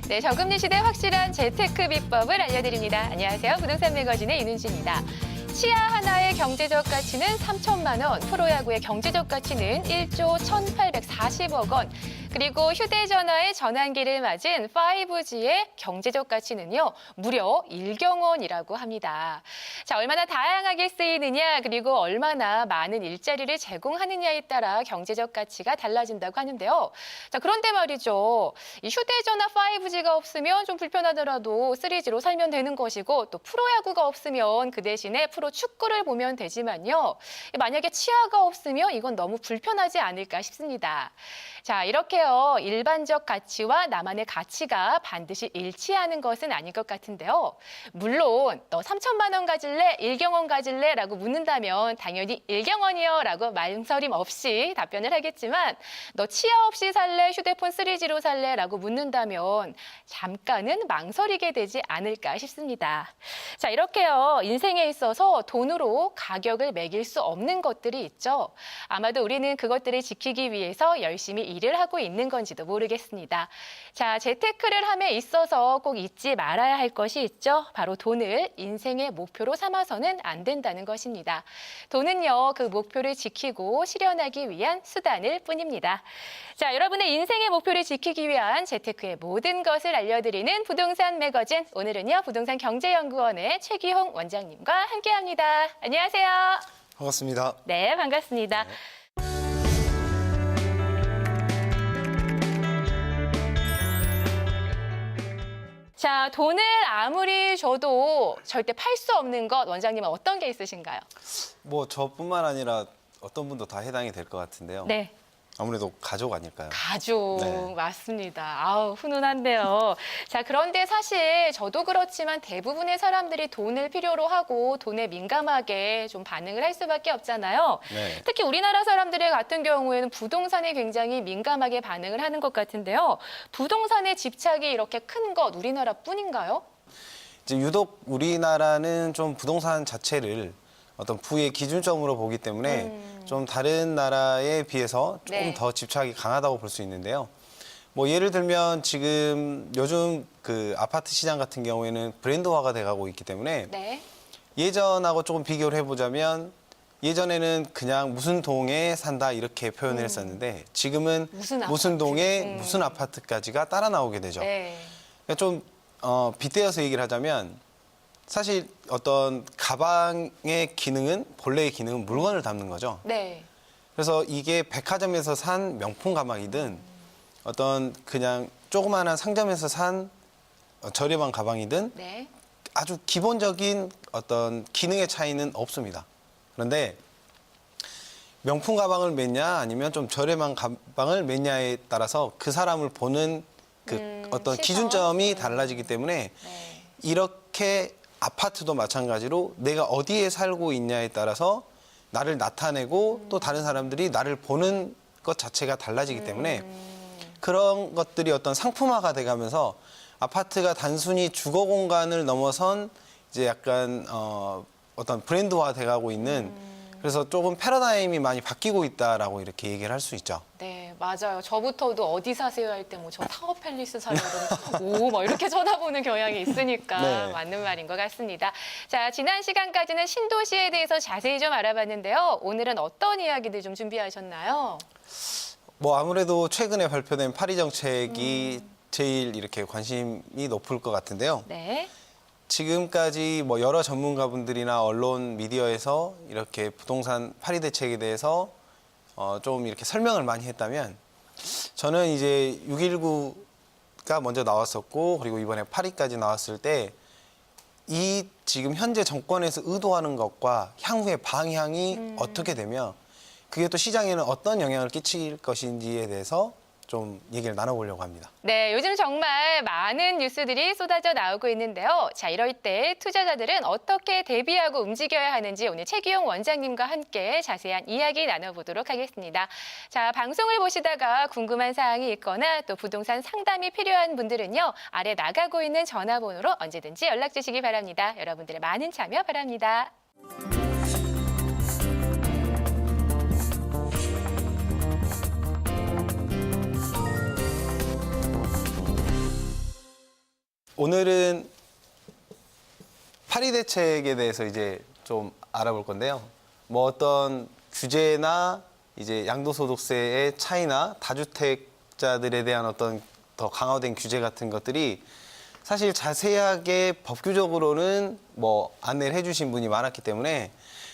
네, 저금리 시대 확실한 재테크 비법을 알려드립니다. 안녕하세요. 부동산 매거진의 이은지입니다. 치아 하나의 경제적 가치는 3천만 원, 프로야구의 경제적 가치는 1조 1,840억 원, 그리고 휴대전화의 전환기를 맞은 5G의 경제적 가치는요, 무려 1경 원이라고 합니다. 자, 얼마나 다양하게 쓰이느냐, 그리고 얼마나 많은 일자리를 제공하느냐에 따라 경제적 가치가 달라진다고 하는데요. 자, 그런데 말이죠. 이 휴대전화 5G가 없으면 좀 불편하더라도 3G로 살면 되는 것이고, 또 프로야구가 없으면 그 대신에 프로 축구를 보면 되지만요. 만약에 치아가 없으면 이건 너무 불편하지 않을까 싶습니다. 자, 이렇게요. 일반적 가치와 나만의 가치가 반드시 일치하는 것은 아닐 것 같은데요. 물론 너 3천만 원 가질래? 1경원 가질래? 라고 묻는다면 당연히 1경원이요 라고 망설임 없이 답변을 하겠지만 너 치아 없이 살래? 휴대폰 3G로 살래? 라고 묻는다면 잠깐은 망설이게 되지 않을까 싶습니다. 자, 이렇게요. 인생에 있어서 돈으로 가격을 매길 수 없는 것들이 있죠. 아마도 우리는 그것들을 지키기 위해서 열심히 일을 하고 있는 건지도 모르겠습니다. 자, 재테크를 함에 있어서 꼭 잊지 말아야 할 것이 있죠. 바로 돈을 인생의 목표로 삼아서는 안 된다는 것입니다. 돈은요, 그 목표를 지키고 실현하기 위한 수단일 뿐입니다. 자, 여러분의 인생의 목표를 지키기 위한 재테크의 모든 것을 알려드리는 부동산 매거진. 오늘은요, 부동산 경제연구원의 최기홍 원장님과 함께합니다. 안녕하세요. 반갑습니다. 네, 반갑습니다. 네. 자, 돈을 아무리 줘도 절대 팔 수 없는 것, 원장님은 어떤 게 있으신가요? 뭐 저뿐만 아니라 어떤 분도 다 해당이 될 것 같은데요. 네. 아무래도 가족 아닐까요? 가족, 네. 맞습니다. 아우, 훈훈한데요. 자, 그런데 사실 저도 그렇지만 대부분의 사람들이 돈을 필요로 하고 돈에 민감하게 좀 반응을 할 수밖에 없잖아요. 네. 특히 우리나라 사람들 같은 경우에는 부동산에 굉장히 민감하게 반응을 하는 것 같은데요. 부동산에 집착이 이렇게 큰 것 우리나라뿐인가요? 이제 유독 우리나라는 좀 부동산 자체를 어떤 부의 기준점으로 보기 때문에 좀 다른 나라에 비해서 조금 네. 더 집착이 강하다고 볼 수 있는데요. 뭐 예를 들면 지금 요즘 그 아파트 시장 같은 경우에는 브랜드화가 돼가고 있기 때문에 네. 예전하고 조금 비교를 해보자면 예전에는 그냥 무슨 동에 산다 이렇게 표현을 했었는데 지금은 무슨 무슨 동에 아파트. 무슨 아파트까지가 따라 나오게 되죠. 네. 그러니까 좀 빗대어서 얘기를 하자면 사실 어떤 가방의 기능은 본래의 기능은 물건을 담는 거죠. 네. 그래서 이게 백화점에서 산 명품 가방이든 어떤 그냥 조그마한 상점에서 산 저렴한 가방이든 네. 아주 기본적인 어떤 기능의 차이는 없습니다. 그런데 명품 가방을 맸냐 아니면 좀 저렴한 가방을 맸냐에 따라서 그 사람을 보는 그 어떤 시선? 기준점이 달라지기 때문에 네. 이렇게 아파트도 마찬가지로 내가 어디에 살고 있냐에 따라서 나를 나타내고 또 다른 사람들이 나를 보는 것 자체가 달라지기 때문에 그런 것들이 어떤 상품화가 돼가면서 아파트가 단순히 주거 공간을 넘어선 이제 약간 어떤 브랜드화 돼가고 있는 그래서 조금 패러다임이 많이 바뀌고 있다라고 이렇게 얘기를 할 수 있죠. 네, 맞아요. 저부터도 어디 사세요 할 때 뭐 저 타워 팰리스 살려고 오, 막 이렇게 쳐다보는 경향이 있으니까 네. 맞는 말인 것 같습니다. 자, 지난 시간까지는 신도시에 대해서 자세히 좀 알아봤는데요. 오늘은 어떤 이야기들 좀 준비하셨나요? 뭐 아무래도 최근에 발표된 파리 정책이 제일 이렇게 관심이 높을 것 같은데요. 네. 지금까지 뭐 여러 전문가분들이나 언론 미디어에서 이렇게 부동산 파리 대책에 대해서 좀 이렇게 설명을 많이 했다면 저는 이제 6.19가 먼저 나왔었고 그리고 이번에 파리까지 나왔을 때 이 지금 현재 정권에서 의도하는 것과 향후의 방향이 어떻게 되며 그게 또 시장에는 어떤 영향을 끼칠 것인지에 대해서 좀 얘기를 나눠보려고 합니다. 네, 요즘 정말 많은 뉴스들이 쏟아져 나오고 있는데요. 자, 이럴 때 투자자들은 어떻게 대비하고 움직여야 하는지 오늘 최기용 원장님과 함께 자세한 이야기 나눠보도록 하겠습니다. 자, 방송을 보시다가 궁금한 사항이 있거나 또 부동산 상담이 필요한 분들은요. 아래 나가고 있는 전화번호로 언제든지 연락 주시기 바랍니다. 여러분들의 많은 참여 바랍니다. 오늘은 파리 대책에 대해서 이제 좀 알아볼 건데요. 뭐 어떤 규제나 이제 양도소득세의 차이나 다주택자들에 대한 어떤 더 강화된 규제 같은 것들이 사실 자세하게 법규적으로는 뭐 안내를 해주신 분이 많았기 때문에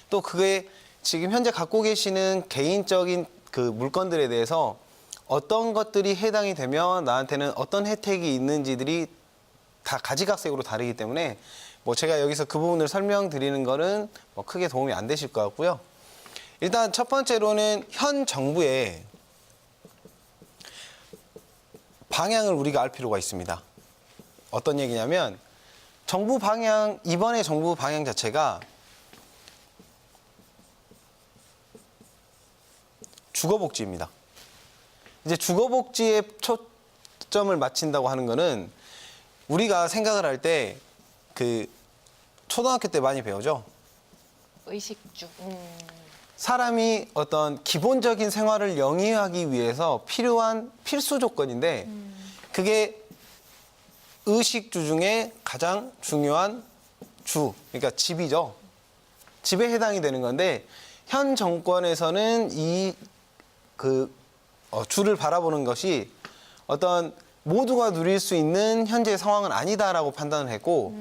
또 그게 지금 현재 갖고 계시는 개인적인 그 물건들에 대해서 어떤 것들이 해당이 되면 나한테는 어떤 혜택이 있는지들이 다 가지각색으로 다르기 때문에 뭐 제가 여기서 그 부분을 설명드리는 거는 뭐 크게 도움이 안 되실 것 같고요. 일단 첫 번째로는 현 정부의 방향을 우리가 알 필요가 있습니다. 어떤 얘기냐면 정부 방향, 이번에 정부 방향 자체가 주거복지입니다. 이제 주거복지에 초점을 맞춘다고 하는 거는 우리가 생각을 할 때 그 초등학교 때 많이 배우죠. 의식주. 사람이 어떤 기본적인 생활을 영위하기 위해서 필요한 필수 조건인데 그게 의식주 중에 가장 중요한 주, 그러니까 집이죠. 집에 해당이 되는 건데 현 정권에서는 이 주를 바라보는 것이 어떤 모두가 누릴 수 있는 현재의 상황은 아니다라고 판단을 했고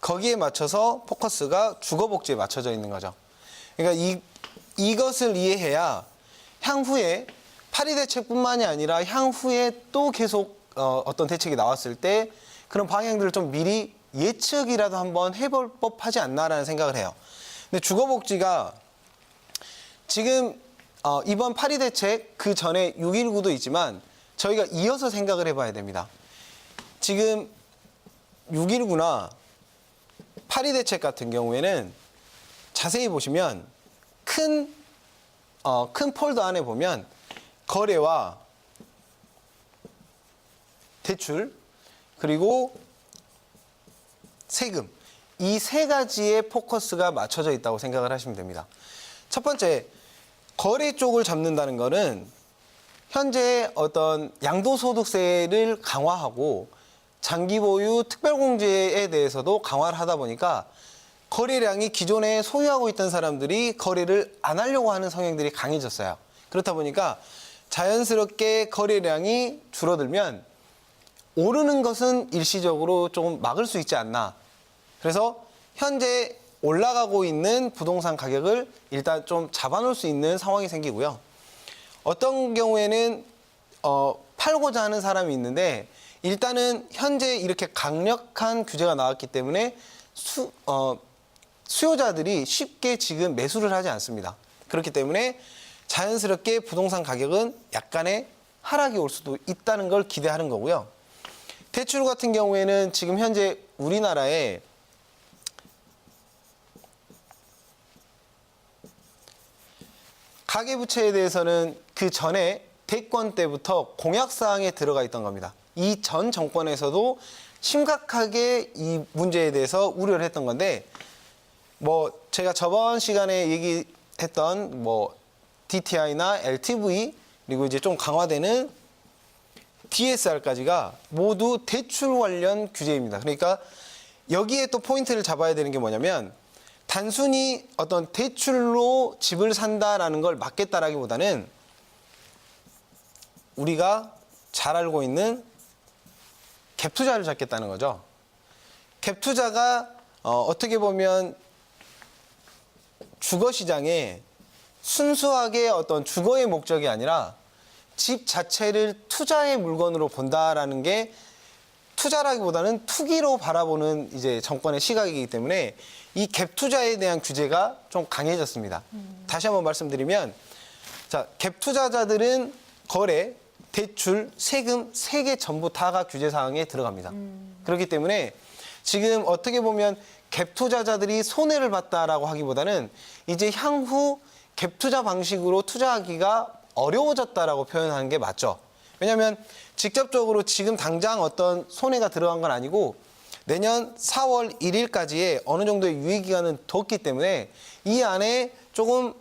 거기에 맞춰서 포커스가 주거복지에 맞춰져 있는 거죠. 그러니까 이것을 이해해야 향후에 파리 대책뿐만이 아니라 향후에 또 계속 어떤 대책이 나왔을 때 그런 방향들을 좀 미리 예측이라도 한번 해볼 법하지 않나라는 생각을 해요. 근데 주거복지가 지금 이번 파리 대책 그 전에 6.19도 있지만 저희가 이어서 생각을 해봐야 됩니다. 지금 6.19나 파리 대책 같은 경우에는 자세히 보시면 큰 폴더 안에 보면 거래와 대출 그리고 세금 이 세 가지의 포커스가 맞춰져 있다고 생각을 하시면 됩니다. 첫 번째, 거래 쪽을 잡는다는 거는 현재 어떤 양도소득세를 강화하고 장기보유 특별공제에 대해서도 강화를 하다 보니까 거래량이 기존에 소유하고 있던 사람들이 거래를 안 하려고 하는 성향들이 강해졌어요. 그렇다 보니까 자연스럽게 거래량이 줄어들면 오르는 것은 일시적으로 조금 막을 수 있지 않나. 그래서 현재 올라가고 있는 부동산 가격을 일단 좀 잡아놓을 수 있는 상황이 생기고요. 어떤 경우에는 팔고자 하는 사람이 있는데 일단은 현재 이렇게 강력한 규제가 나왔기 때문에 수요자들이 쉽게 지금 매수를 하지 않습니다. 그렇기 때문에 자연스럽게 부동산 가격은 약간의 하락이 올 수도 있다는 걸 기대하는 거고요. 대출 같은 경우에는 지금 현재 우리나라에 가계부채에 대해서는 그 전에 대권 때부터 공약사항에 들어가 있던 겁니다. 이 전 정권에서도 심각하게 이 문제에 대해서 우려를 했던 건데 뭐 제가 저번 시간에 얘기했던 뭐 DTI나 LTV 그리고 이제 좀 강화되는 DSR까지가 모두 대출 관련 규제입니다. 그러니까 여기에 또 포인트를 잡아야 되는 게 뭐냐면 단순히 어떤 대출로 집을 산다라는 걸 막겠다라기보다는 우리가 잘 알고 있는 갭 투자를 잡겠다는 거죠. 갭 투자가 어떻게 보면 주거 시장에 순수하게 어떤 주거의 목적이 아니라 집 자체를 투자의 물건으로 본다라는 게 투자라기보다는 투기로 바라보는 이제 정권의 시각이기 때문에 이 갭 투자에 대한 규제가 좀 강해졌습니다. 다시 한번 말씀드리면 자, 갭 투자자들은 거래, 대출, 세금 세 개 전부 다가 규제 사항에 들어갑니다. 그렇기 때문에 지금 어떻게 보면 갭 투자자들이 손해를 봤다라고 하기보다는 이제 향후 갭 투자 방식으로 투자하기가 어려워졌다라고 표현하는 게 맞죠. 왜냐하면 직접적으로 지금 당장 어떤 손해가 들어간 건 아니고 내년 4월 1일까지의 어느 정도의 유예기간은 뒀기 때문에 이 안에 조금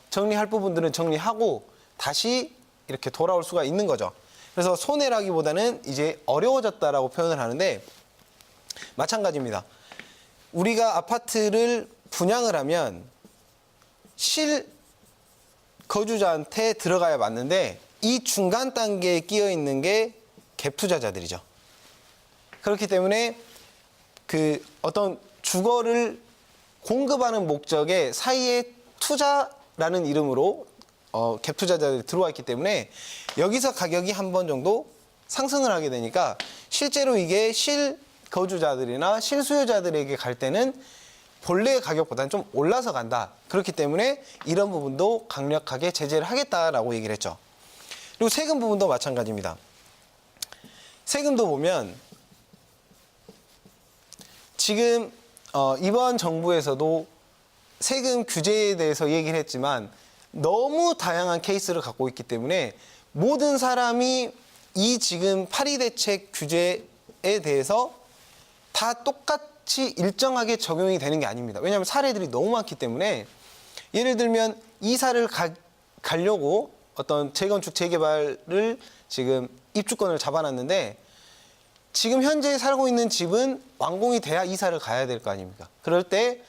정리할 부분들은 정리하고 다시 이렇게 돌아올 수가 있는 거죠. 그래서 손해라기보다는 이제 어려워졌다라고 표현을 하는데 마찬가지입니다. 우리가 아파트를 분양을 하면 실거주자한테 들어가야 맞는데 이 중간 단계에 끼어 있는 게 갭 투자자들이죠. 그렇기 때문에 그 어떤 주거를 공급하는 목적의 사이에 투자라는 이름으로 갭 투자자들이 들어와 있기 때문에 여기서 가격이 한 번 정도 상승을 하게 되니까 실제로 이게 실거주자들이나 실수요자들에게 갈 때는 본래 가격보다는 좀 올라서 간다. 그렇기 때문에 이런 부분도 강력하게 제재를 하겠다라고 얘기를 했죠. 그리고 세금 부분도 마찬가지입니다. 세금도 보면 지금 이번 정부에서도 세금 규제에 대해서 얘기를 했지만 너무 다양한 케이스를 갖고 있기 때문에 모든 사람이 이 지금 파리 대책 규제에 대해서 다 똑같이 일정하게 적용이 되는 게 아닙니다. 왜냐하면 사례들이 너무 많기 때문에 예를 들면 이사를 가려고 어떤 재건축 재개발을 지금 입주권을 잡아놨는데 지금 현재 살고 있는 집은 완공이 돼야 이사를 가야 될 거 아닙니까? 그럴 때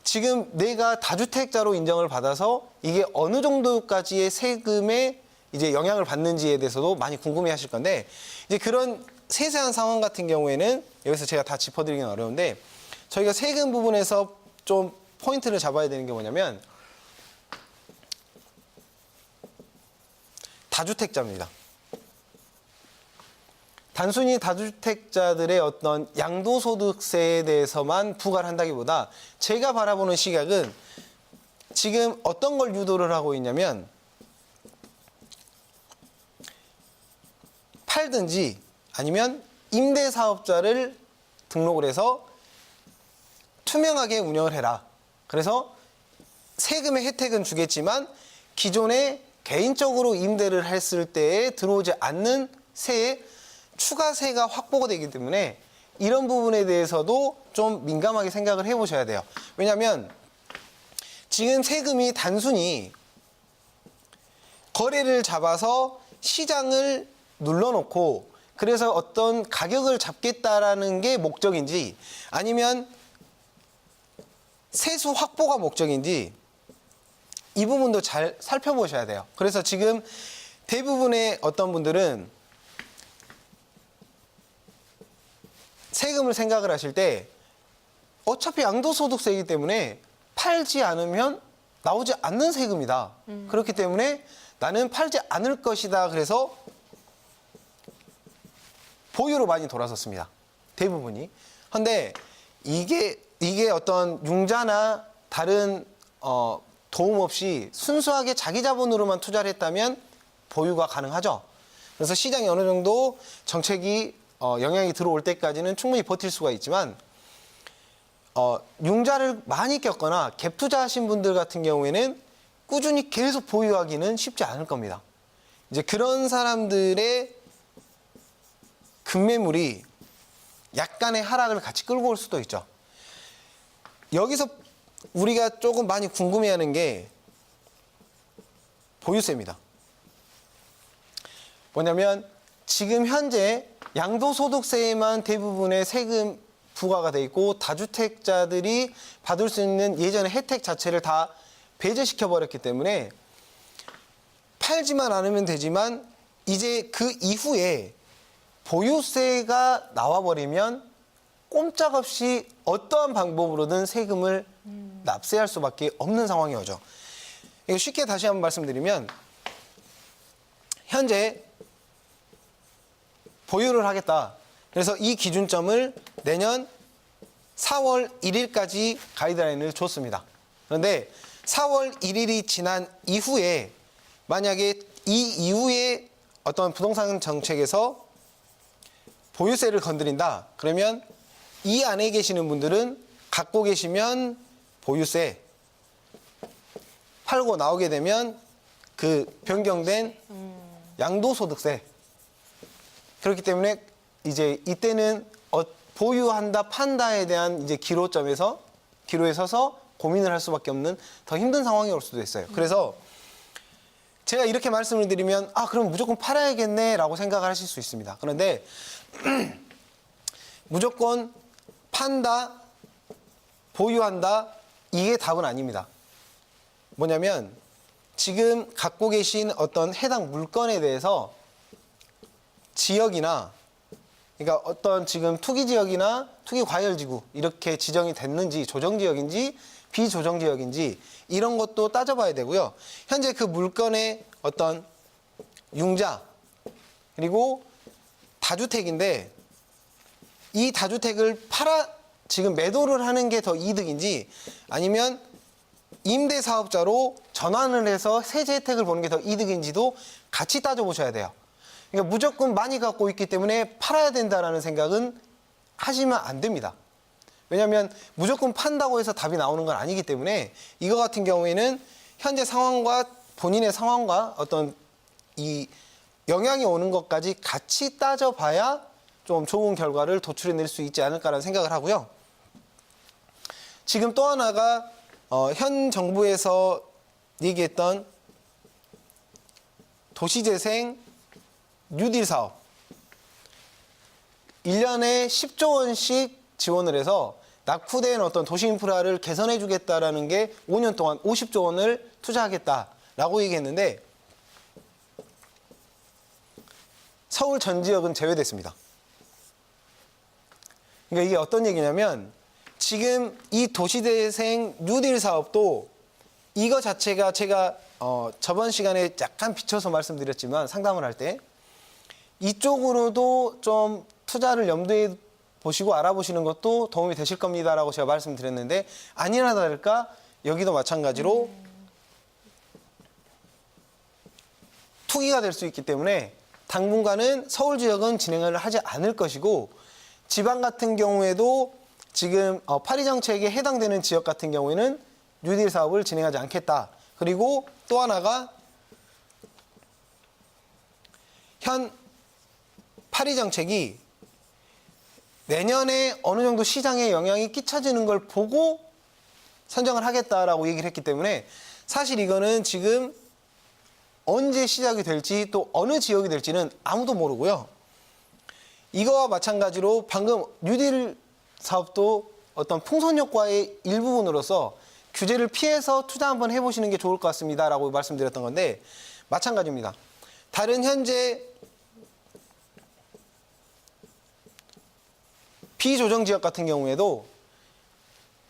지금 내가 다주택자로 인정을 받아서 이게 어느 정도까지의 세금에 이제 영향을 받는지에 대해서도 많이 궁금해 하실 건데 이제 그런 세세한 상황 같은 경우에는 여기서 제가 다 짚어드리긴 어려운데 저희가 세금 부분에서 좀 포인트를 잡아야 되는 게 뭐냐면 다주택자입니다. 단순히 다주택자들의 어떤 양도소득세에 대해서만 부과를 한다기보다 제가 바라보는 시각은 지금 어떤 걸 유도를 하고 있냐면 팔든지 아니면 임대사업자를 등록을 해서 투명하게 운영을 해라. 그래서 세금의 혜택은 주겠지만 기존에 개인적으로 임대를 했을 때에 들어오지 않는 세에 추가세가 확보가 되기 때문에 이런 부분에 대해서도 좀 민감하게 생각을 해보셔야 돼요. 왜냐하면 지금 세금이 단순히 거래를 잡아서 시장을 눌러놓고 그래서 어떤 가격을 잡겠다라는 게 목적인지 아니면 세수 확보가 목적인지 이 부분도 잘 살펴보셔야 돼요. 그래서 지금 대부분의 어떤 분들은 세금을 생각을 하실 때 어차피 양도소득세이기 때문에 팔지 않으면 나오지 않는 세금이다. 그렇기 때문에 나는 팔지 않을 것이다. 그래서 보유로 많이 돌아섰습니다. 대부분이. 그런데 이게 어떤 융자나 다른 도움 없이 순수하게 자기 자본으로만 투자를 했다면 보유가 가능하죠. 그래서 시장이 어느 정도 정책이 영향이 들어올 때까지는 충분히 버틸 수가 있지만 융자를 많이 꼈거나 갭 투자하신 분들 같은 경우에는 꾸준히 계속 보유하기는 쉽지 않을 겁니다. 이제 그런 사람들의 급매물이 약간의 하락을 같이 끌고 올 수도 있죠. 여기서 우리가 조금 많이 궁금해하는 게 보유세입니다. 뭐냐면 지금 현재 양도소득세에만 대부분의 세금 부과가 돼 있고 다주택자들이 받을 수 있는 예전의 혜택 자체를 다 배제시켜 버렸기 때문에 팔지만 않으면 되지만 이제 그 이후에 보유세가 나와버리면 꼼짝없이 어떠한 방법으로든 세금을 납세할 수밖에 없는 상황이 오죠. 이거 쉽게 다시 한번 말씀드리면 현재 보유를 하겠다. 그래서 이 기준점을 내년 4월 1일까지 가이드라인을 줬습니다. 그런데 4월 1일이 지난 이후에 만약에 이 이후에 어떤 부동산 정책에서 보유세를 건드린다. 그러면 이 안에 계시는 분들은 갖고 계시면 보유세, 팔고 나오게 되면 그 변경된 양도소득세. 그렇기 때문에 이제 이때는 보유한다, 판다에 대한 이제 기로에 서서 고민을 할 수밖에 없는 더 힘든 상황이 올 수도 있어요. 그래서 제가 이렇게 말씀을 드리면 그럼 무조건 팔아야겠네라고 생각을 하실 수 있습니다. 그런데 무조건 판다, 보유한다 이게 답은 아닙니다. 뭐냐면 지금 갖고 계신 어떤 해당 물건에 대해서 지역이나 그러니까 어떤 지금 투기 지역이나 투기 과열 지구 이렇게 지정이 됐는지 조정 지역인지 비조정 지역인지 이런 것도 따져봐야 되고요. 현재 그 물건의 어떤 융자 그리고 다주택인데 이 다주택을 지금 매도를 하는 게 더 이득인지 아니면 임대 사업자로 전환을 해서 세제 혜택을 보는 게 더 이득인지도 같이 따져보셔야 돼요. 그러니까 무조건 많이 갖고 있기 때문에 팔아야 된다라는 생각은 하시면 안 됩니다. 왜냐하면 무조건 판다고 해서 답이 나오는 건 아니기 때문에 이거 같은 경우에는 현재 상황과 본인의 상황과 어떤 이 영향이 오는 것까지 같이 따져봐야 좀 좋은 결과를 도출해낼 수 있지 않을까라는 생각을 하고요. 지금 또 하나가 현 정부에서 얘기했던 도시재생 뉴딜 사업 1년에 10조 원씩 지원을 해서 낙후된 어떤 도시 인프라를 개선해 주겠다라는 게 5년 동안 50조 원을 투자하겠다라고 얘기했는데 서울 전 지역은 제외됐습니다. 그러니까 이게 어떤 얘기냐면 지금 이 도시재생 뉴딜 사업도 이거 자체가 제가 저번 시간에 약간 비춰서 말씀드렸지만 상담을 할 때 이쪽으로도 좀 투자를 염두에 보시고 알아보시는 것도 도움이 되실 겁니다라고 제가 말씀드렸는데 아니나 다를까 여기도 마찬가지로 투기가 될 수 있기 때문에 당분간은 서울 지역은 진행을 하지 않을 것이고 지방 같은 경우에도 지금 파리 정책에 해당되는 지역 같은 경우에는 뉴딜 사업을 진행하지 않겠다. 그리고 또 하나가 현 파리 정책이 내년에 어느 정도 시장에 영향이 끼쳐지는 걸 보고 선정을 하겠다라고 얘기를 했기 때문에 사실 이거는 지금 언제 시작이 될지 또 어느 지역이 될지는 아무도 모르고요. 이거와 마찬가지로 방금 뉴딜 사업도 어떤 풍선 효과의 일부분으로서 규제를 피해서 투자 한번 해보시는 게 좋을 것 같습니다라고 말씀드렸던 건데 마찬가지입니다. 다른 현재 비조정 지역 같은 경우에도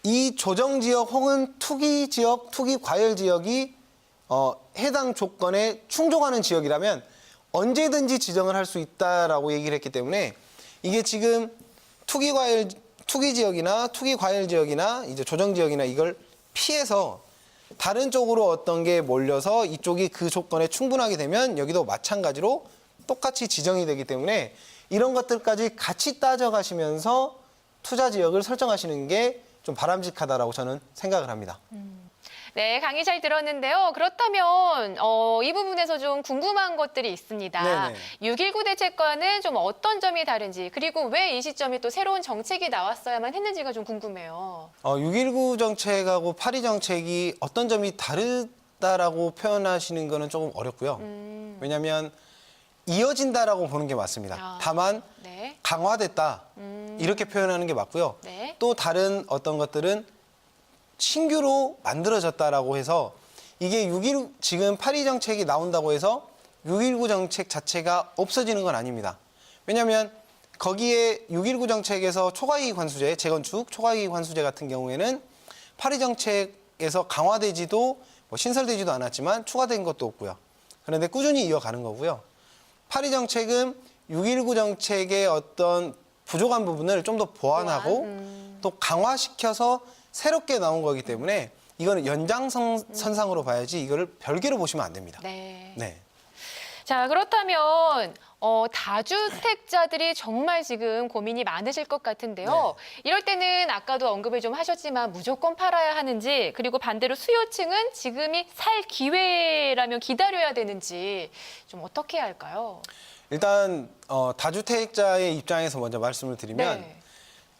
이 조정 지역 혹은 투기 지역, 투기 과열 지역이 해당 조건에 충족하는 지역이라면 언제든지 지정을 할 수 있다라고 얘기를 했기 때문에 이게 지금 투기 지역이나 투기 과열 지역이나 이제 조정 지역이나 이걸 피해서 다른 쪽으로 어떤 게 몰려서 이쪽이 그 조건에 충분하게 되면 여기도 마찬가지로 똑같이 지정이 되기 때문에 이런 것들까지 같이 따져가시면서 투자 지역을 설정하시는 게 좀 바람직하다라고 저는 생각을 합니다. 네, 강의 잘 들었는데요. 그렇다면 이 부분에서 좀 궁금한 것들이 있습니다. 네네. 6.19 대책과는 좀 어떤 점이 다른지 그리고 왜 이 시점에 또 새로운 정책이 나왔어야만 했는지가 좀 궁금해요. 6.19 정책하고 파리 정책이 어떤 점이 다르다라고 표현하시는 거는 조금 어렵고요. 왜냐하면 이어진다라고 보는 게 맞습니다. 다만 네. 강화됐다 이렇게 표현하는 게 맞고요. 네. 또 다른 어떤 것들은 신규로 만들어졌다라고 해서 이게 6.19 지금 파리 정책이 나온다고 해서 6.19 정책 자체가 없어지는 건 아닙니다. 왜냐하면 거기에 6.19 정책에서 초과이익 환수제, 재건축 초과이익 환수제 같은 경우에는 파리 정책에서 강화되지도 신설되지도 않았지만 추가된 것도 없고요. 그런데 꾸준히 이어가는 거고요. 파리 정책은 6.19 정책의 어떤 부족한 부분을 좀 더 보완하고 또 강화시켜서 새롭게 나온 거기 때문에 이거는 연장선상으로 봐야지 이거를 별개로 보시면 안 됩니다. 네. 네. 자, 그렇다면 다주택자들이 정말 지금 고민이 많으실 것 같은데요. 네. 이럴 때는 아까도 언급을 좀 하셨지만 무조건 팔아야 하는지 그리고 반대로 수요층은 지금이 살 기회라면 기다려야 되는지 좀 어떻게 해야 할까요? 일단 다주택자의 입장에서 먼저 말씀을 드리면 네.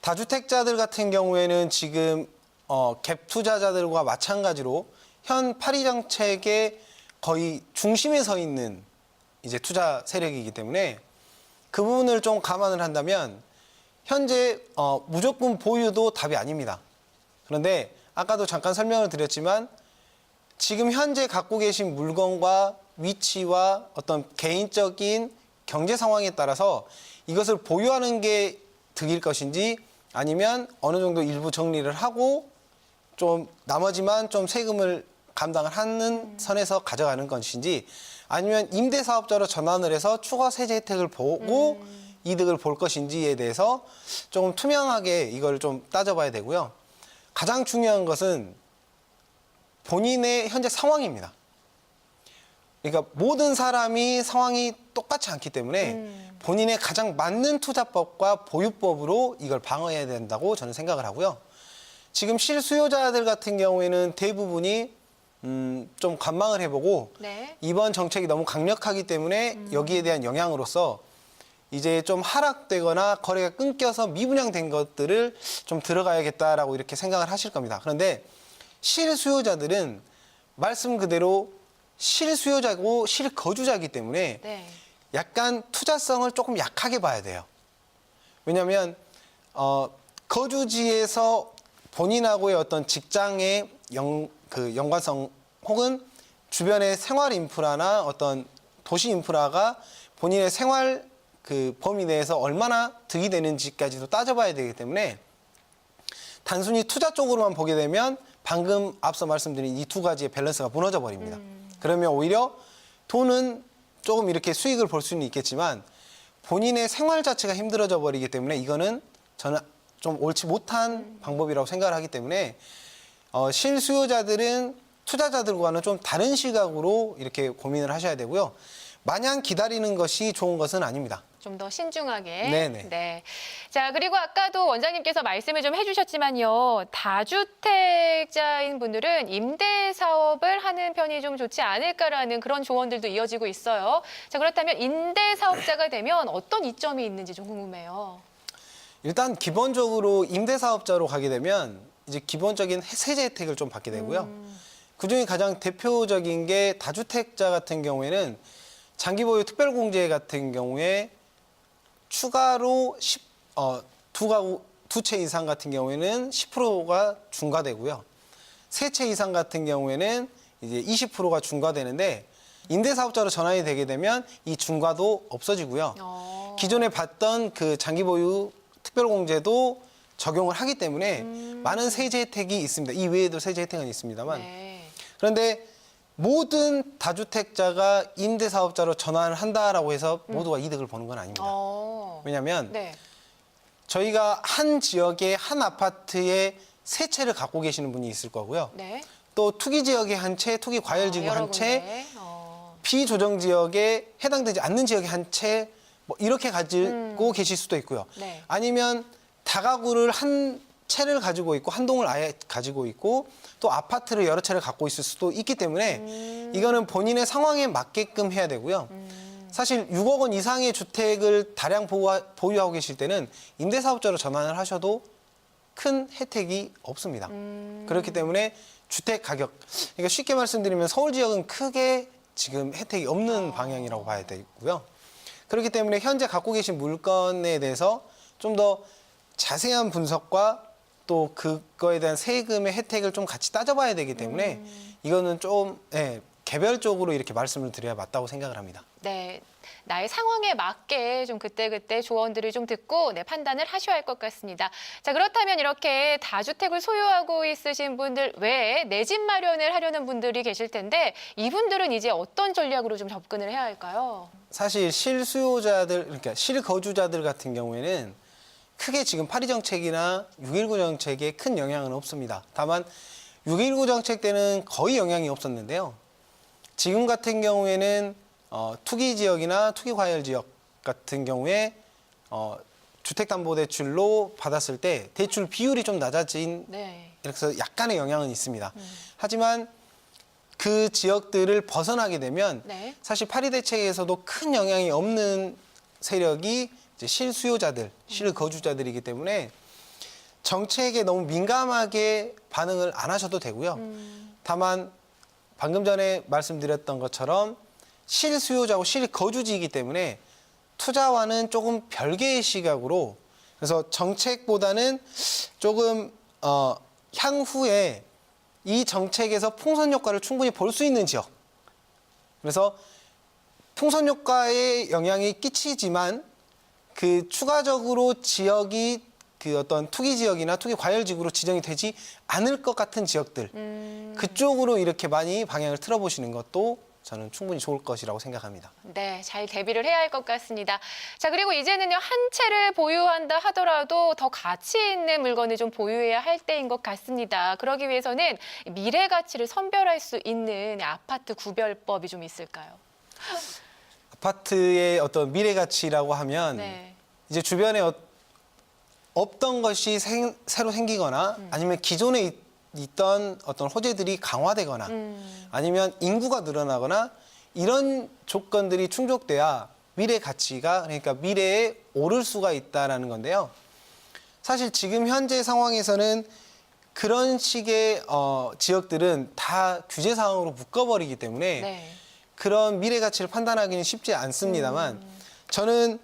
다주택자들 같은 경우에는 지금 갭 투자자들과 마찬가지로 현 파리 정책에 거의 중심에 서 있는 이제 투자 세력이기 때문에 그 부분을 좀 감안을 한다면 현재 무조건 보유도 답이 아닙니다. 그런데 아까도 잠깐 설명을 드렸지만 지금 현재 갖고 계신 물건과 위치와 어떤 개인적인 경제 상황에 따라서 이것을 보유하는 게 득일 것인지 아니면 어느 정도 일부 정리를 하고 좀 나머지만 좀 세금을 감당을 하는 선에서 가져가는 것인지 아니면 임대사업자로 전환을 해서 추가 세제 혜택을 보고 이득을 볼 것인지에 대해서 조금 투명하게 이걸 좀 따져봐야 되고요. 가장 중요한 것은 본인의 현재 상황입니다. 그러니까 모든 사람이 상황이 똑같지 않기 때문에 본인의 가장 맞는 투자법과 보유법으로 이걸 방어해야 된다고 저는 생각을 하고요. 지금 실수요자들 같은 경우에는 대부분이 좀 관망을 해보고 네. 이번 정책이 너무 강력하기 때문에 여기에 대한 영향으로서 이제 좀 하락되거나 거래가 끊겨서 미분양된 것들을 좀 들어가야겠다라고 이렇게 생각을 하실 겁니다. 그런데 실수요자들은 말씀 그대로 실수요자고 실거주자이기 때문에 네. 약간 투자성을 조금 약하게 봐야 돼요. 왜냐하면 거주지에서 본인하고의 어떤 직장의 연관성 혹은 주변의 생활 인프라나 어떤 도시 인프라가 본인의 생활 그 범위 내에서 얼마나 득이 되는지까지도 따져봐야 되기 때문에 단순히 투자 쪽으로만 보게 되면 방금 앞서 말씀드린 이 두 가지의 밸런스가 무너져 버립니다. 그러면 오히려 돈은 조금 이렇게 수익을 볼 수는 있겠지만 본인의 생활 자체가 힘들어져 버리기 때문에 이거는 저는 좀 옳지 못한 방법이라고 생각을 하기 때문에 실수요자들은 투자자들과는 좀 다른 시각으로 이렇게 고민을 하셔야 되고요. 마냥 기다리는 것이 좋은 것은 아닙니다. 좀 더 신중하게. 네네. 네. 자, 그리고 아까도 원장님께서 말씀을 좀 해주셨지만요. 다주택자인 분들은 임대 사업을 하는 편이 좀 좋지 않을까라는 그런 조언들도 이어지고 있어요. 자, 그렇다면 임대 사업자가 되면 어떤 이점이 있는지 좀 궁금해요. 일단 기본적으로 임대사업자로 가게 되면 이제 기본적인 세제 혜택을 좀 받게 되고요. 그중에 가장 대표적인 게 다주택자 같은 경우에는 장기보유 특별공제 같은 경우에 추가로 두 채 이상 같은 경우에는 10%가 중과되고요. 세 채 이상 같은 경우에는 이제 20%가 중과되는데 임대사업자로 전환이 되게 되면 이 중과도 없어지고요. 기존에 받던 그 장기보유 특별공제도 적용을 하기 때문에 많은 세제 혜택이 있습니다. 이 외에도 세제 혜택은 있습니다만. 네. 그런데 모든 다주택자가 임대사업자로 전환을 한다라고 해서 모두가 이득을 보는 건 아닙니다. 왜냐하면 네. 저희가 한 지역에 한 아파트에 세 채를 갖고 계시는 분이 있을 거고요. 네. 또 투기 지역에 한 채, 투기 과열 지구 여러 한 채, 군데. 비조정 지역에 해당되지 않는 지역에 한 채, 뭐 이렇게 가지고 계실 수도 있고요. 네. 아니면 다가구를 한 채를 가지고 있고 한 동을 아예 가지고 있고 또 아파트를 여러 채를 갖고 있을 수도 있기 때문에 이거는 본인의 상황에 맞게끔 해야 되고요. 사실 6억 원 이상의 주택을 다량 보유하고 계실 때는 임대사업자로 전환을 하셔도 큰 혜택이 없습니다. 그렇기 때문에 주택 가격, 그러니까 쉽게 말씀드리면 서울 지역은 크게 지금 혜택이 없는 방향이라고 봐야 되고요. 그렇기 때문에 현재 갖고 계신 물건에 대해서 좀 더 자세한 분석과 또 그거에 대한 세금의 혜택을 좀 같이 따져봐야 되기 때문에 이거는 좀 개별적으로 이렇게 말씀을 드려야 맞다고 생각을 합니다. 네. 나의 상황에 맞게 좀 그때그때 조언들을 좀 듣고 판단을 하셔야 할 것 같습니다. 자, 그렇다면 이렇게 다주택을 소유하고 있으신 분들 외에 내 집 마련을 하려는 분들이 계실 텐데 이분들은 이제 어떤 전략으로 좀 접근을 해야 할까요? 사실 실수요자들, 그러니까 실거주자들 같은 경우에는 크게 지금 8.2 정책이나 6.19 정책에 큰 영향은 없습니다. 다만 6.19 정책 때는 거의 영향이 없었는데요. 지금 같은 경우에는 투기 지역이나 투기 과열 지역 같은 경우에 주택담보대출로 받았을 때 대출 비율이 좀 낮아진 네. 그래서 약간의 영향은 있습니다. 하지만 그 지역들을 벗어나게 되면 네. 사실 파리 대책에서도 큰 영향이 없는 세력이 이제 실수요자들, 실거주자들이기 때문에 정책에 너무 민감하게 반응을 안 하셔도 되고요. 다만 방금 전에 말씀드렸던 것처럼 실수요자고 실거주지이기 때문에 투자와는 조금 별개의 시각으로 그래서 정책보다는 조금 향후에 이 정책에서 풍선 효과를 충분히 볼 수 있는 지역. 그래서 풍선 효과에 영향이 끼치지만 그 추가적으로 지역이 그 어떤 투기 지역이나 투기 과열 지역으로 지정이 되지 않을 것 같은 지역들 그쪽으로 이렇게 많이 방향을 틀어보시는 것도 저는 충분히 좋을 것이라고 생각합니다. 네, 잘 대비를 해야 할 것 같습니다. 자, 그리고 이제는요, 한 채를 보유한다 하더라도 더 가치 있는 물건을 좀 보유해야 할 때인 것 같습니다. 그러기 위해서는 미래 가치를 선별할 수 있는 아파트 구별법이 좀 있을까요? 아파트의 어떤 미래 가치라고 하면 네. 이제 주변에 없던 것이 새로 생기거나 아니면 기존에 있던 어떤 호재들이 강화되거나 아니면 인구가 늘어나거나 이런 조건들이 충족돼야 미래 가치가 그러니까 미래에 오를 수가 있다라는 건데요. 사실 지금 현재 상황에서는 그런 식의 지역들은 다 규제 사항으로 묶어버리기 때문에 네. 그런 미래 가치를 판단하기는 쉽지 않습니다만 저는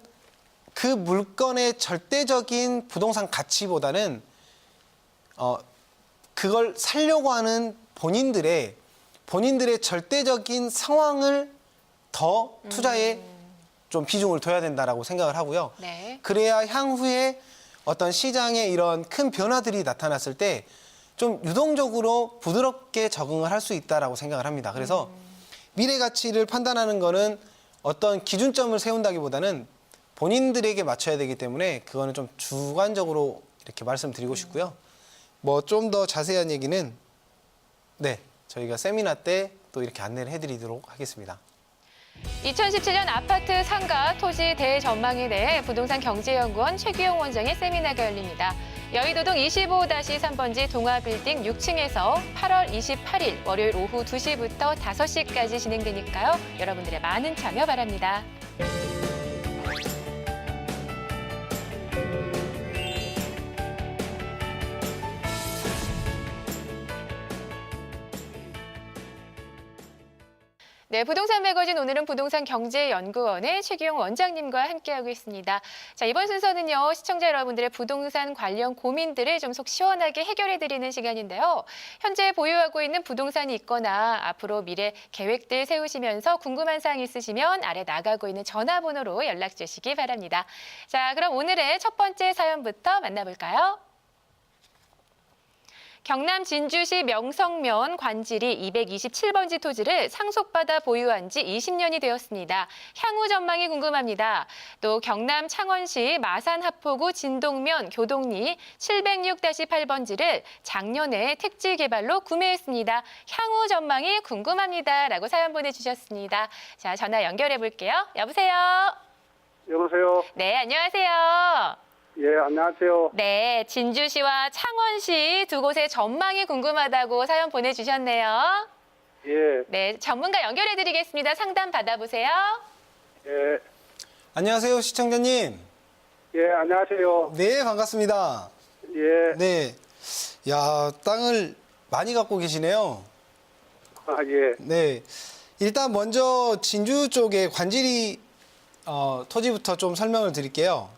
그 물건의 절대적인 부동산 가치보다는 그걸 살려고 하는 본인들의 절대적인 상황을 더 투자에 좀 비중을 둬야 된다라고 생각을 하고요. 네. 그래야 향후에 어떤 시장에 이런 큰 변화들이 나타났을 때 좀 유동적으로 부드럽게 적응을 할 수 있다라고 생각을 합니다. 그래서 미래 가치를 판단하는 거는 어떤 기준점을 세운다기보다는 본인들에게 맞춰야 되기 때문에 그거는 좀 주관적으로 이렇게 말씀드리고 싶고요. 뭐 좀 더 자세한 얘기는 네, 저희가 세미나 때 또 이렇게 안내를 해드리도록 하겠습니다. 2017년 아파트 상가 토지 대전망에 대해 부동산 경제연구원 최규용 원장의 세미나가 열립니다. 여의도동 25-3번지 동아빌딩 6층에서 8월 28일 월요일 오후 2시부터 5시까지 진행되니까요. 여러분들의 많은 참여 바랍니다. 네, 부동산 매거진 오늘은 부동산 경제연구원의 최기용 원장님과 함께하고 있습니다. 자, 이번 순서는요, 시청자 여러분들의 부동산 관련 고민들을 좀 속 시원하게 해결해드리는 시간인데요. 현재 보유하고 있는 부동산이 있거나 앞으로 미래 계획들 세우시면서 궁금한 사항 있으시면 아래 나가고 있는 전화번호로 연락 주시기 바랍니다. 자, 그럼 오늘의 첫 번째 사연부터 만나볼까요? 경남 진주시 명성면 관지리 227번지 토지를 상속받아 보유한 지 20년이 되었습니다. 향후 전망이 궁금합니다. 또 경남 창원시 마산 하포구 진동면 교동리 706-8번지를 작년에 택지 개발로 구매했습니다. 향후 전망이 궁금합니다. 라고 사연 보내주셨습니다. 자, 전화 연결해 볼게요. 여보세요? 여보세요. 네, 안녕하세요. 예, 안녕하세요. 네, 진주시와 창원시 두 곳의 전망이 궁금하다고 사연 보내주셨네요. 예, 네, 전문가 연결해드리겠습니다. 상담 받아보세요. 예, 안녕하세요, 시청자님. 예, 안녕하세요. 네, 반갑습니다. 예, 네, 야, 땅을 많이 갖고 계시네요. 아, 예, 네, 일단 먼저 진주 쪽의 관지리 토지부터 좀 설명을 드릴게요.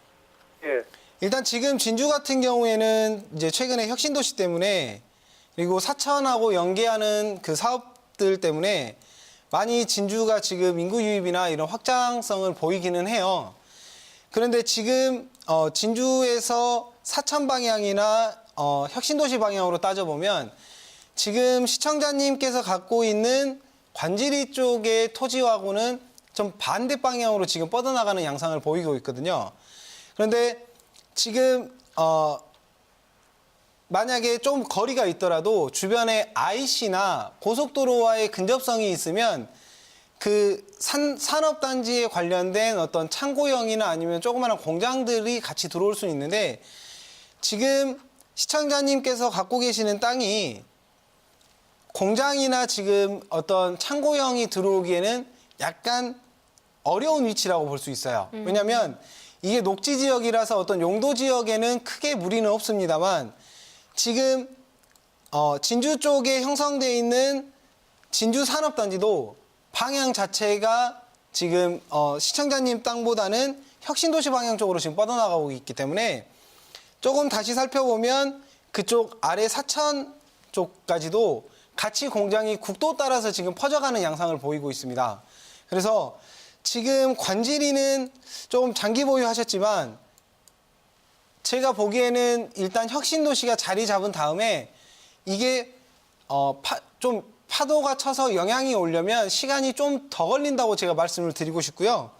예, 일단 지금 진주 같은 경우에는 이제 최근에 혁신도시 때문에 그리고 사천하고 연계하는 그 사업들 때문에 많이 진주가 지금 인구 유입이나 이런 확장성을 보이기는 해요. 그런데 지금 진주에서 사천 방향이나 혁신도시 방향으로 따져보면 지금 시청자님께서 갖고 있는 관지리 쪽의 토지하고는 좀 반대 방향으로 지금 뻗어나가는 양상을 보이고 있거든요. 그런데 지금 만약에 좀 거리가 있더라도 주변에 IC나 고속도로와의 근접성이 있으면 그 산업단지에 관련된 어떤 창고형이나 아니면 조그마한 공장들이 같이 들어올 수 있는데 지금 시청자님께서 갖고 계시는 땅이 공장이나 지금 어떤 창고형이 들어오기에는 약간 어려운 위치라고 볼 수 있어요. 왜냐하면 이게 녹지 지역이라서 어떤 용도 지역에는 크게 무리는 없습니다만 지금 진주 쪽에 형성되어 있는 진주 산업단지도 방향 자체가 지금 시청자님 땅보다는 혁신도시 방향 쪽으로 지금 뻗어나가고 있기 때문에 조금 다시 살펴보면 그쪽 아래 사천 쪽까지도 같이 공장이 국도 따라서 지금 퍼져가는 양상을 보이고 있습니다. 그래서 지금 관지리는 조금 장기 보유하셨지만 제가 보기에는 일단 혁신도시가 자리 잡은 다음에 이게 좀 파도가 쳐서 영향이 오려면 시간이 좀 더 걸린다고 제가 말씀을 드리고 싶고요.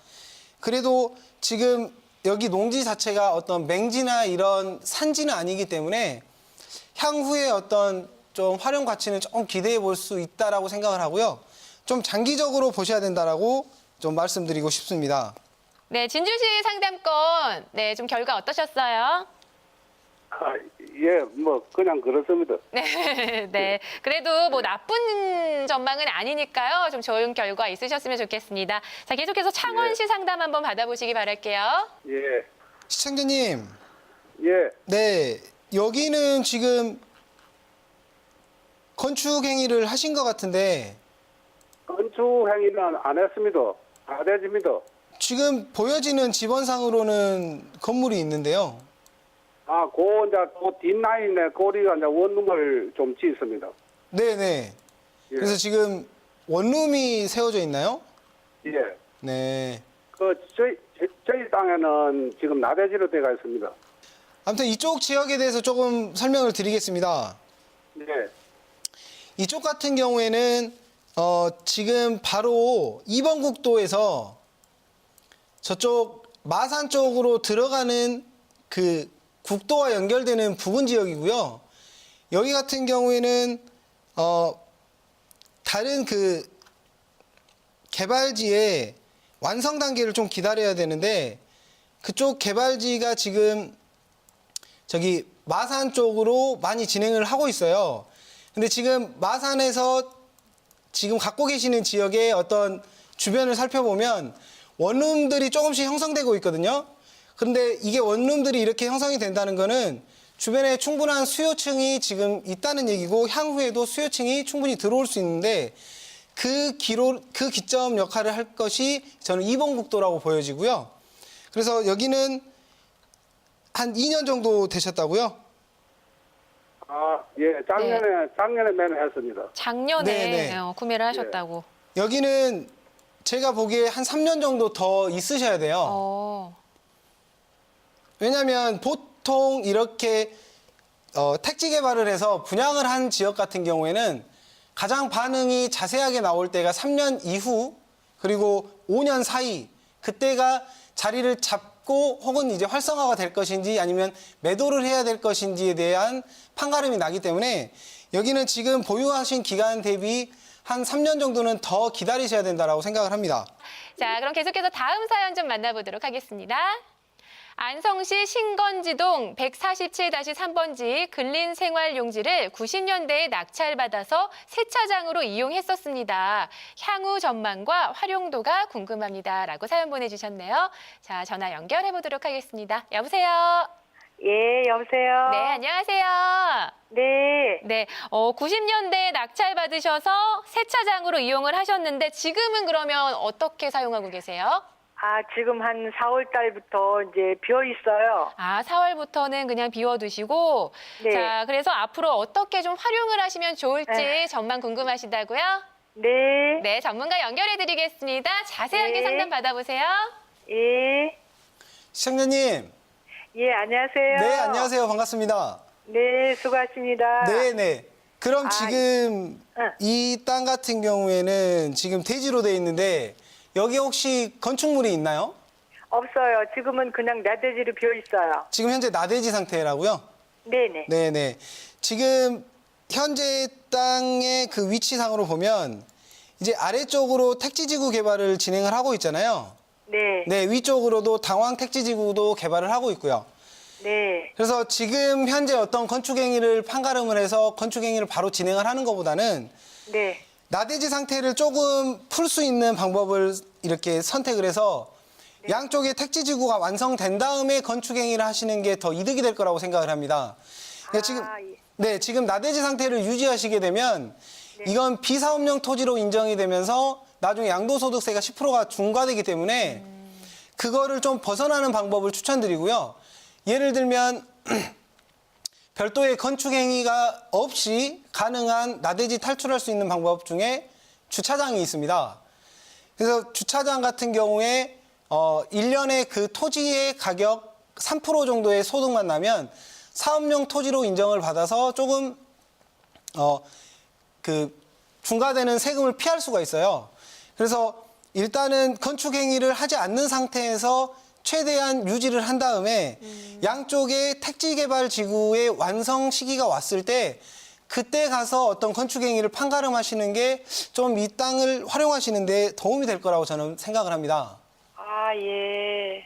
그래도 지금 여기 농지 자체가 어떤 맹지나 이런 산지는 아니기 때문에 향후에 어떤 좀 활용 가치는 조금 기대해 볼 수 있다라고 생각을 하고요. 좀 장기적으로 보셔야 된다라고 좀 말씀드리고 싶습니다. 네, 진주시 상담권, 네, 좀 결과 어떠셨어요? 예, 뭐 그냥 그렇습니다. 네, 네. 그래도 뭐 나쁜 전망은 아니니까요. 좀 좋은 결과 있으셨으면 좋겠습니다. 자, 계속해서 창원시 상담 한번 받아보시기 바랄게요. 예, 시청자님, 예, 네, 여기는 지금 건축 행위를 하신 것 같은데 건축 행위는 안 했습니다. 다대집니다. 지금 보여지는 지번상으로는 건물이 있는데요. 이제 그 뒷라인에 꼬리가 이제 원룸을 좀 짓습니다. 네네. 예. 그래서 지금 원룸이 세워져 있나요? 예, 네. 저희 땅에는 지금 나대지로 되어 있습니다. 아무튼 이쪽 지역에 대해서 조금 설명을 드리겠습니다. 네, 이쪽 같은 경우에는 지금 바로 2번 국도에서 저쪽 마산 쪽으로 들어가는 그 국도와 연결되는 부근 지역이고요. 여기 같은 경우에는 다른 그 개발지의 완성 단계를 좀 기다려야 되는데 그쪽 개발지가 지금 저기 마산 쪽으로 많이 진행을 하고 있어요. 근데 지금 마산에서 지금 갖고 계시는 지역의 어떤 주변을 살펴보면 원룸들이 조금씩 형성되고 있거든요. 그런데 이게 원룸들이 이렇게 형성이 된다는 거는 주변에 충분한 수요층이 지금 있다는 얘기고 향후에도 수요층이 충분히 들어올 수 있는데 그 기점 역할을 할 것이 저는 2번 국도라고 보여지고요. 그래서 여기는 한 2년 정도 되셨다고요? 예, 작년에 매매했습니다. 작년에 네, 네. 구매를 하셨다고. 여기는 제가 보기에 한 3년 정도 더 있으셔야 돼요. 왜냐하면 보통 이렇게 택지 개발을 해서 분양을 한 지역 같은 경우에는 가장 반응이 자세하게 나올 때가 3년 이후 그리고 5년 사이 그때가 자리를 잡고 혹은 이제 활성화가 될 것인지 아니면 매도를 해야 될 것인지에 대한 판가름이 나기 때문에 여기는 지금 보유하신 기간 대비 한 3년 정도는 더 기다리셔야 된다고 생각을 합니다. 자, 그럼 계속해서 다음 사연 좀 만나보도록 하겠습니다. 안성시 신건지동 147-3번지 근린생활용지를 90년대에 낙찰받아서 세차장으로 이용했었습니다. 향후 전망과 활용도가 궁금합니다. 라고 사연 보내주셨네요. 자, 전화 연결해 보도록 하겠습니다. 여보세요? 예, 여보세요? 네, 안녕하세요. 네. 네, 90년대에 낙찰받으셔서 세차장으로 이용을 하셨는데 지금은 그러면 어떻게 사용하고 계세요? 지금 한 4월 달부터 이제 비어 있어요. 4월부터는 그냥 비워두시고, 네. 자, 그래서 앞으로 어떻게 좀 활용을 하시면 좋을지 전망 궁금하시다고요? 네. 네, 전문가 연결해드리겠습니다. 자세하게 네. 상담 받아보세요. 예. 시청자님, 예, 안녕하세요. 네, 안녕하세요. 반갑습니다. 네, 수고하십니다. 네네. 그럼 지금 응. 이 땅 같은 경우에는 지금 대지로 돼 있는데 여기 혹시 건축물이 있나요? 없어요. 지금은 그냥 나대지로 비어 있어요. 지금 현재 나대지 상태라고요? 네네. 네네. 지금 현재 땅의 그 위치상으로 보면 이제 아래쪽으로 택지지구 개발을 진행을 하고 있잖아요. 네. 네, 위쪽으로도 당황 택지지구도 개발을 하고 있고요. 네. 그래서 지금 현재 어떤 건축행위를 판가름을 해서 건축행위를 바로 진행을 하는 것보다는 네. 나대지 상태를 조금 풀 수 있는 방법을 이렇게 선택을 해서 양쪽의 택지지구가 완성된 다음에 건축행위를 하시는 게 더 이득이 될 거라고 생각을 합니다. 그러니까 지금, 예. 네, 지금 나대지 상태를 유지하시게 되면 이건 비사업용 토지로 인정이 되면서 나중에 양도소득세가 10%가 중과되기 때문에 그거를 좀 벗어나는 방법을 추천드리고요. 예를 들면 별도의 건축 행위가 없이 가능한 나대지 탈출할 수 있는 방법 중에 주차장이 있습니다. 그래서 주차장 같은 경우에 1년에 그 토지의 가격 3% 정도의 소득만 나면 사업용 토지로 인정을 받아서 조금 중과되는 세금을 피할 수가 있어요. 그래서 일단은 건축 행위를 하지 않는 상태에서 최대한 유지를 한 다음에 양쪽의 택지 개발 지구의 완성 시기가 왔을 때 그때 가서 어떤 건축 행위를 판가름하시는 게 좀 이 땅을 활용하시는 데 도움이 될 거라고 저는 생각을 합니다. 아, 예.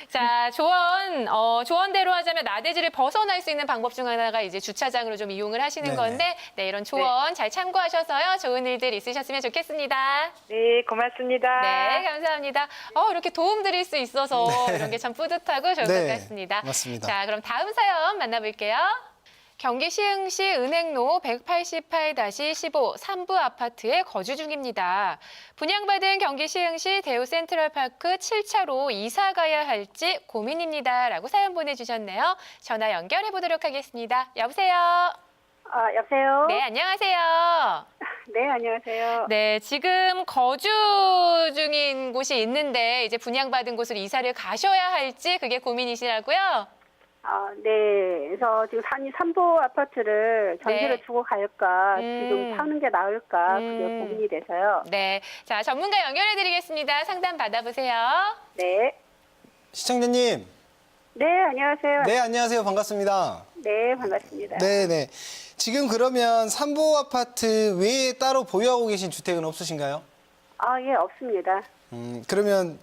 자, 조언대로 하자면 나대지를 벗어날 수 있는 방법 중 하나가 이제 주차장으로 좀 이용을 하시는 네네. 건데, 네, 이런 조언 잘 참고하셔서요. 좋은 일들 있으셨으면 좋겠습니다. 네, 고맙습니다. 네, 감사합니다. 이렇게 도움 드릴 수 있어서 이런 게 참 뿌듯하고 좋은 네, 것 같습니다. 맞습니다. 자, 그럼 다음 사연 만나볼게요. 경기 시흥시 은행로 188-15 3부 아파트에 거주 중입니다. 분양받은 경기 시흥시 대우 센트럴파크 7차로 이사 가야 할지 고민입니다. 라고 사연 보내주셨네요. 전화 연결해 보도록 하겠습니다. 여보세요? 여보세요? 네, 안녕하세요. 네, 안녕하세요. 네, 지금 거주 중인 곳이 있는데 이제 분양받은 곳으로 이사를 가셔야 할지 그게 고민이시라고요? 네. 그래서 지금 산이 3부 아파트를 전세를 네. 주고 갈까, 음. 지금 사는 게 나을까, 그게 고민이 돼서요. 네, 자 전문가 연결해 드리겠습니다. 상담 받아보세요. 네. 시청자님, 네, 안녕하세요. 네, 안녕하세요. 반갑습니다. 네, 반갑습니다. 네. 지금 그러면 3부 아파트 외에 따로 보유하고 계신 주택은 없으신가요? 예, 없습니다. 그러면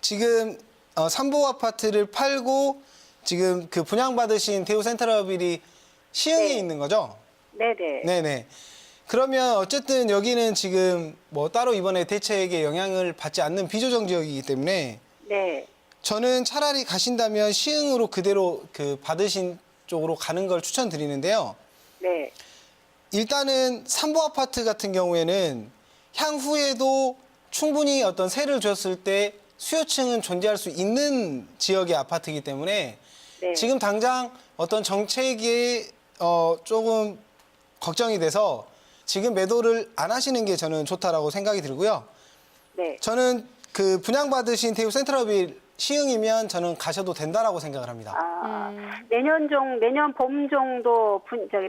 지금 3부 아파트를 팔고 지금 그 분양받으신 대우 센트럴빌이 시흥에 네. 있는 거죠? 네네. 네네. 그러면 어쨌든 여기는 지금 뭐 따로 이번에 대책에 영향을 받지 않는 비조정 지역이기 때문에 네. 저는 차라리 가신다면 시흥으로 그대로 그 받으신 쪽으로 가는 걸 추천드리는데요. 네. 일단은 3부 아파트 같은 경우에는 향후에도 충분히 어떤 세를 줬을 때 수요층은 존재할 수 있는 지역의 아파트이기 때문에 네. 지금 당장 어떤 정책에 조금 걱정이 돼서 지금 매도를 안 하시는 게 저는 좋다라고 생각이 들고요. 네. 저는 그 분양받으신 대우 센트럴빌 시흥이면 저는 가셔도 된다라고 생각을 합니다. 내년 봄 정도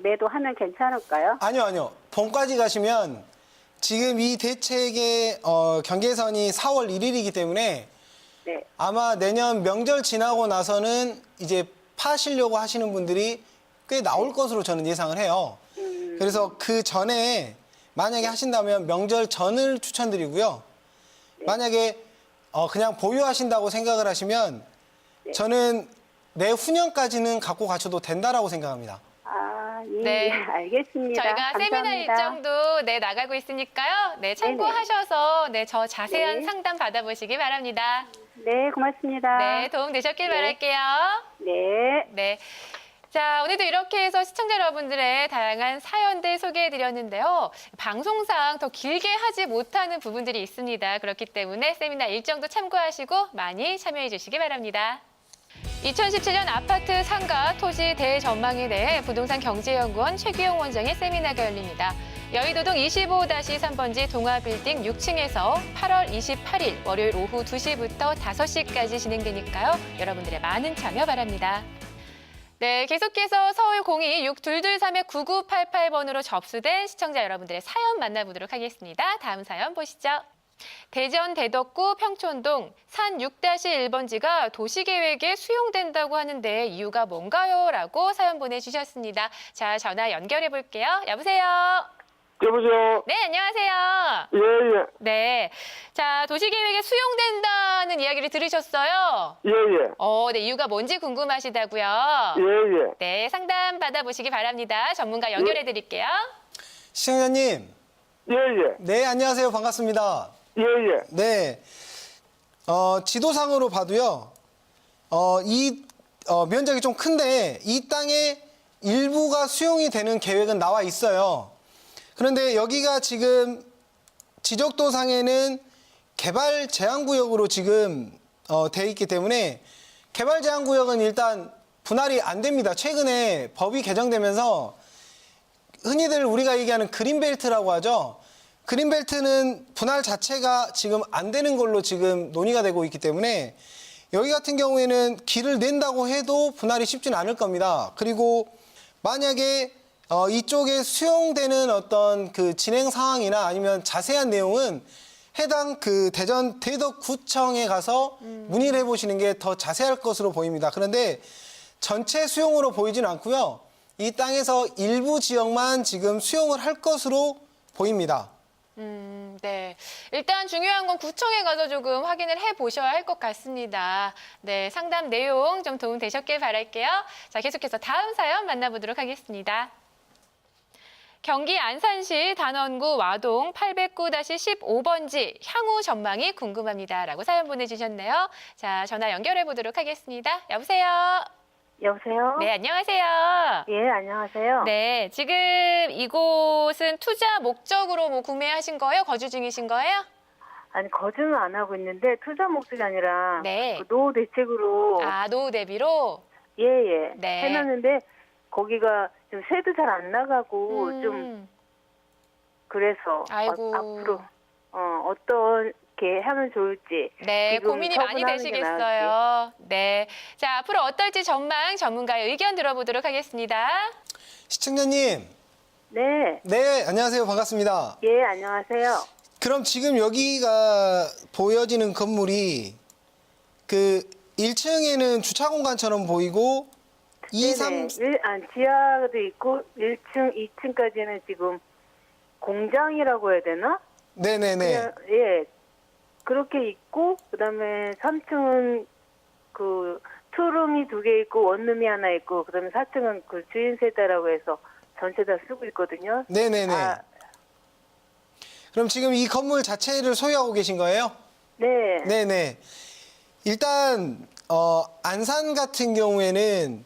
매도하면 괜찮을까요? 아니요. 봄까지 가시면 지금 이 대책의 경계선이 4월 1일이기 때문에 네. 아마 내년 명절 지나고 나서는 이제 파시려고 하시는 분들이 꽤 나올 것으로 저는 예상을 해요. 그래서 그 전에 만약에 하신다면 명절 전을 추천드리고요. 만약에 그냥 보유하신다고 생각을 하시면 저는 내후년까지는 갖고 가셔도 된다라고 생각합니다. 예, 네. 알겠습니다. 저희가 감사합니다. 세미나 일정도 나가고 있으니까요. 네, 참고하셔서 저 자세한 네. 상담 받아보시기 바랍니다. 네, 고맙습니다. 네, 도움 되셨길 바랄게요. 네. 네. 자, 오늘도 이렇게 해서 시청자 여러분들의 다양한 사연들 소개해드렸는데요. 방송상 더 길게 하지 못하는 부분들이 있습니다. 그렇기 때문에 세미나 일정도 참고하시고 많이 참여해 주시기 바랍니다. 2017년 아파트 상가 토지 대전망에 대해 부동산 경제연구원 최규용 원장의 세미나가 열립니다. 여의도동 25-3번지 동아빌딩 6층에서 8월 28일 월요일 오후 2시부터 5시까지 진행되니까요. 여러분들의 많은 참여 바랍니다. 네, 계속해서 서울 02-6223-9988번으로 접수된 시청자 여러분들의 사연 만나보도록 하겠습니다. 다음 사연 보시죠. 대전 대덕구 평촌동 산 6-1번지가 도시계획에 수용된다고 하는데 이유가 뭔가요? 라고 사연 보내주셨습니다. 자, 전화 연결해 볼게요. 여보세요? 여보세요? 네, 안녕하세요. 예. 네. 자, 도시계획에 수용된다는 이야기를 들으셨어요? 예. 네, 이유가 뭔지 궁금하시다고요? 예. 네, 상담 받아보시기 바랍니다. 전문가 연결해 드릴게요. 시청자님, 예. 네, 안녕하세요. 반갑습니다. 예. 네. 지도상으로 봐도요, 면적이 좀 큰데 이 땅의 일부가 수용이 되는 계획은 나와 있어요. 그런데 여기가 지금 지적도상에는 개발 제한구역으로 지금 돼 있기 때문에 개발 제한구역은 일단 분할이 안 됩니다. 최근에 법이 개정되면서 흔히들 우리가 얘기하는 그린벨트라고 하죠. 그린벨트는 분할 자체가 지금 안 되는 걸로 지금 논의가 되고 있기 때문에 여기 같은 경우에는 길을 낸다고 해도 분할이 쉽지는 않을 겁니다. 그리고 만약에 이쪽에 수용되는 어떤 그 진행 상황이나 아니면 자세한 내용은 해당 그 대전 대덕구청에 가서 문의를 해보시는 게 더 자세할 것으로 보입니다. 그런데 전체 수용으로 보이진 않고요. 이 땅에서 일부 지역만 지금 수용을 할 것으로 보입니다. 네. 일단 중요한 건 구청에 가서 조금 확인을 해보셔야 할 것 같습니다. 네, 상담 내용 좀 도움 되셨길 바랄게요. 자, 계속해서 다음 사연 만나보도록 하겠습니다. 경기 안산시 단원구 와동 809-15번지 향후 전망이 궁금합니다라고 사연 보내주셨네요. 자, 전화 연결해 보도록 하겠습니다. 여보세요. 여보세요? 네, 안녕하세요. 예, 안녕하세요. 네, 지금 이곳은 투자 목적으로 뭐 구매하신 거예요? 거주 중이신 거예요? 아니, 거주는 안 하고 있는데 투자 목적이 아니라 네. 그 노후 대책으로 아, 노후 대비로? 예, 예. 네. 해놨는데 거기가 좀 세도 잘 안 나가고 좀 그래서 아이고. 앞으로 어떻게 하면 좋을지 네, 지금 고민이 많이 처분하는 게 되시겠어요. 네. 자, 앞으로 어떨지 전망 전문가의 의견 들어보도록 하겠습니다. 시청자님, 네. 네, 안녕하세요. 반갑습니다. 예, 안녕하세요. 그럼 지금 여기가 보여지는 건물이 그 1층에는 주차 공간처럼 보이고 2, 3, 지하도 있고 1층, 2층까지는 지금 공장이라고 해야 되나? 네네네. 그냥, 예. 그렇게 있고, 그 다음에 3층은 그 투룸이 2개 있고, 원룸이 하나 있고, 그 다음에 4층은 그 주인 세대라고 해서 전체 다 쓰고 있거든요. 네네네. 아, 그럼 지금 이 건물 자체를 소유하고 계신 거예요? 네. 네네. 일단 안산 같은 경우에는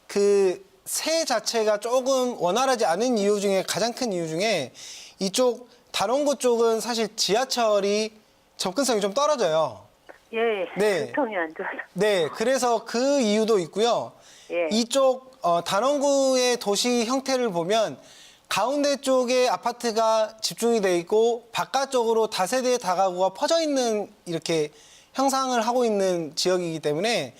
그 세 자체가 조금 원활하지 않은 이유 중에 가장 큰 이유 중에 이쪽 단원구 쪽은 사실 지하철이 접근성이 좀 떨어져요. 예. 네. 교통이 안 좋아서. 네, 그래서 그 이유도 있고요. 예. 이쪽 단원구의 도시 형태를 보면 가운데 쪽에 아파트가 집중이 돼 있고 바깥쪽으로 다세대 다가구가 퍼져 있는 이렇게 형상을 하고 있는 지역이기 때문에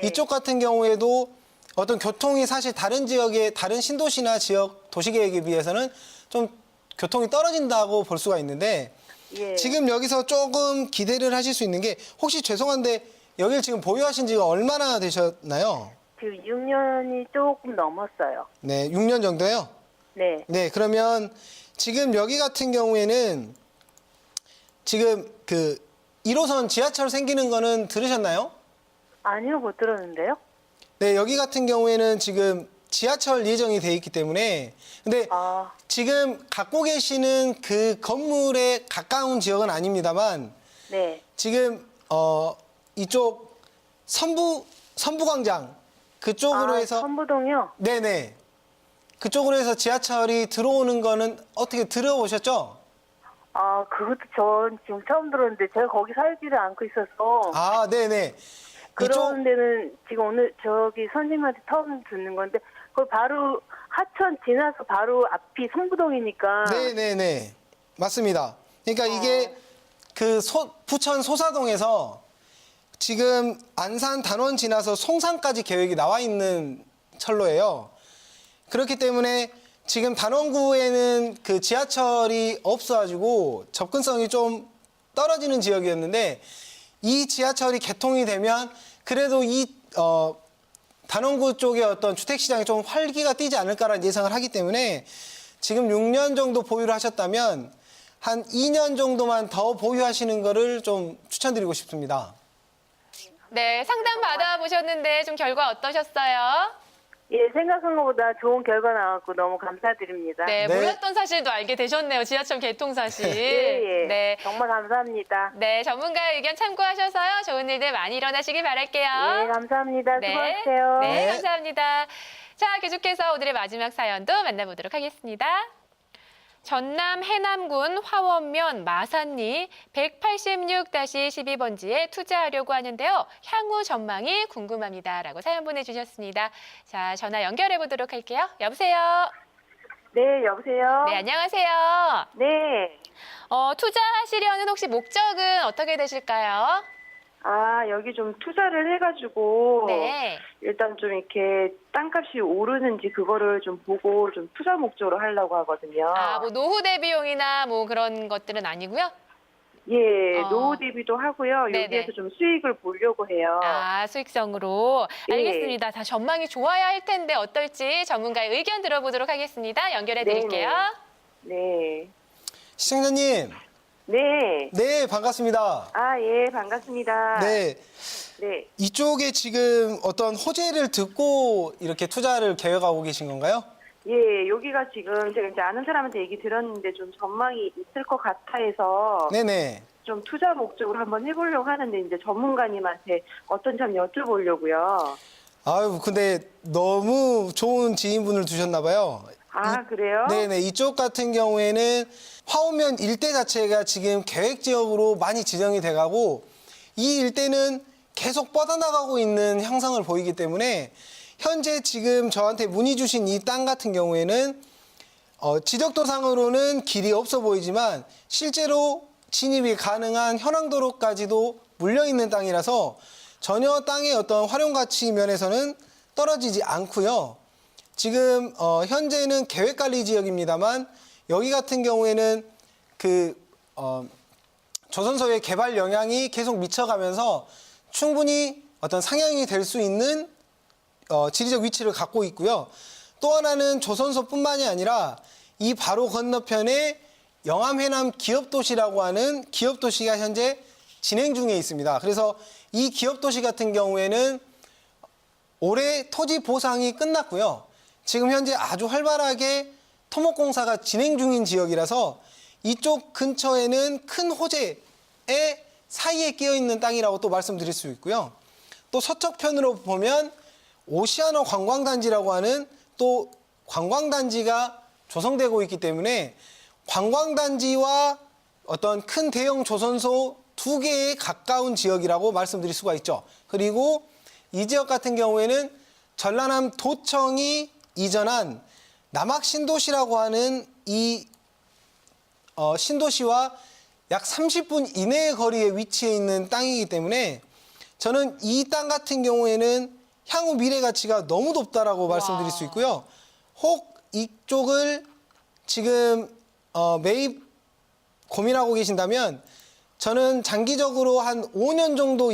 이쪽 같은 경우에도 어떤 교통이 사실 다른 지역의 다른 신도시나 지역 도시계획에 비해서는 좀 교통이 떨어진다고 볼 수가 있는데 예. 지금 여기서 조금 기대를 하실 수 있는 게 혹시 죄송한데 여기를 지금 보유하신 지가 얼마나 되셨나요? 지금 6년이 조금 넘었어요. 네, 6년 정도요? 네. 네, 그러면 지금 여기 같은 경우에는 지금 그 1호선 지하철 생기는 거는 들으셨나요? 아니요, 못 들었는데요. 네, 여기 같은 경우에는 지금 지하철 예정이 돼 있기 때문에 근데 아, 지금 갖고 계시는 그 건물에 가까운 지역은 아닙니다만 네. 지금 이쪽 선부광장 그쪽으로 해서 선부동이요? 네네 그쪽으로 해서 지하철이 들어오는 거는 어떻게 들어보셨죠? 아, 그것도 전 지금 처음 들었는데 제가 거기 살지를 않고 있어서 아 네네 그런 데는 지금 오늘 저기 선생님한테 처음 듣는 건데 그 바로 하천 지나서 바로 앞이 성부동이니까 네네네 맞습니다. 그러니까 이게 그 부천 소사동에서 지금 안산 단원 지나서 송산까지 계획이 나와 있는 철로예요. 그렇기 때문에 지금 단원구에는 그 지하철이 없어가지고 접근성이 좀 떨어지는 지역이었는데 이 지하철이 개통이 되면 그래도 이 단원구 쪽의 어떤 주택시장이 좀 활기가 띠지 않을까라는 예상을 하기 때문에 지금 6년 정도 보유를 하셨다면 한 2년 정도만 더 보유하시는 거를 좀 추천드리고 싶습니다. 네, 상담 받아보셨는데 좀 결과 어떠셨어요? 예, 생각한 것보다 좋은 결과 나왔고 너무 감사드립니다. 네, 네. 몰랐던 사실도 알게 되셨네요. 지하철 개통 사실. 예, 예. 네. 정말 감사합니다. 네, 전문가의 의견 참고하셔서요. 좋은 일들 많이 일어나시길 바랄게요. 예, 감사합니다. 네. 수고하세요. 네, 네. 감사합니다. 자, 계속해서 오늘의 마지막 사연도 만나보도록 하겠습니다. 전남 해남군 화원면 마산리 186-12번지에 투자하려고 하는데요. 향후 전망이 궁금합니다라고 사연 보내주셨습니다. 자, 전화 연결해 보도록 할게요. 여보세요. 네, 여보세요. 네, 안녕하세요. 네. 투자하시려는 혹시 목적은 어떻게 되실까요? 아, 여기 좀 투자를 해가지고 네. 일단 좀 이렇게 땅값이 오르는지 그거를 좀 보고 좀 투자 목적으로 하려고 하거든요. 뭐 노후 대비용이나 뭐 그런 것들은 아니고요. 예, 어. 노후 대비도 하고요. 네네. 여기에서 좀 수익을 보려고 해요. 수익성으로. 예. 알겠습니다. 다 전망이 좋아야 할 텐데 어떨지 전문가의 의견 들어보도록 하겠습니다. 연결해 드릴게요. 네. 시청자님, 네. 네, 반갑습니다. 아, 예, 반갑습니다. 네, 네. 이쪽에 지금 어떤 호재를 듣고 이렇게 투자를 계획하고 계신 건가요? 예, 여기가 지금 제가 이제 아는 사람한테 얘기 들었는데 좀 전망이 있을 것 같아 해서 네네. 좀 투자 목적으로 한번 해보려고 하는데 이제 전문가님한테 어떤 점 여쭤보려고요. 아유, 근데 너무 좋은 지인분을 두셨나 봐요. 아, 그래요? 네네. 이쪽 같은 경우에는 화오면 일대 자체가 지금 계획 지역으로 많이 지정이 돼가고 이 일대는 계속 뻗어나가고 있는 형상을 보이기 때문에 현재 지금 저한테 문의 주신 이 땅 같은 경우에는 지적도상으로는 길이 없어 보이지만 실제로 진입이 가능한 현황도로까지도 물려있는 땅이라서 전혀 땅의 어떤 활용 가치 면에서는 떨어지지 않고요. 지금 현재는 계획관리 지역입니다만 여기 같은 경우에는 조선소의 개발 영향이 계속 미쳐가면서 충분히 어떤 상향이 될 수 있는 지리적 위치를 갖고 있고요. 또 하나는 조선소뿐만이 아니라 이 바로 건너편에 영암해남 기업도시라고 하는 기업도시가 현재 진행 중에 있습니다. 그래서 이 기업도시 같은 경우에는 올해 토지 보상이 끝났고요. 지금 현재 아주 활발하게 토목공사가 진행 중인 지역이라서 이쪽 근처에는 큰 호재의 사이에 끼어 있는 땅이라고 또 말씀드릴 수 있고요. 또 서쪽편으로 보면 오시아너 관광단지라고 하는 또 관광단지가 조성되고 있기 때문에 관광단지와 어떤 큰 대형 조선소 두 개에 가까운 지역이라고 말씀드릴 수가 있죠. 그리고 이 지역 같은 경우에는 전라남 도청이 이전한 남학신도시라고 하는 이 신도시와 약 30분 이내의 거리에 위치해 있는 땅이기 때문에 저는 이 땅 같은 경우에는 향후 미래 가치가 너무 높다라고 말씀드릴 수 있고요. 혹 이쪽을 지금 매입 고민하고 계신다면 저는 장기적으로 한 5년 정도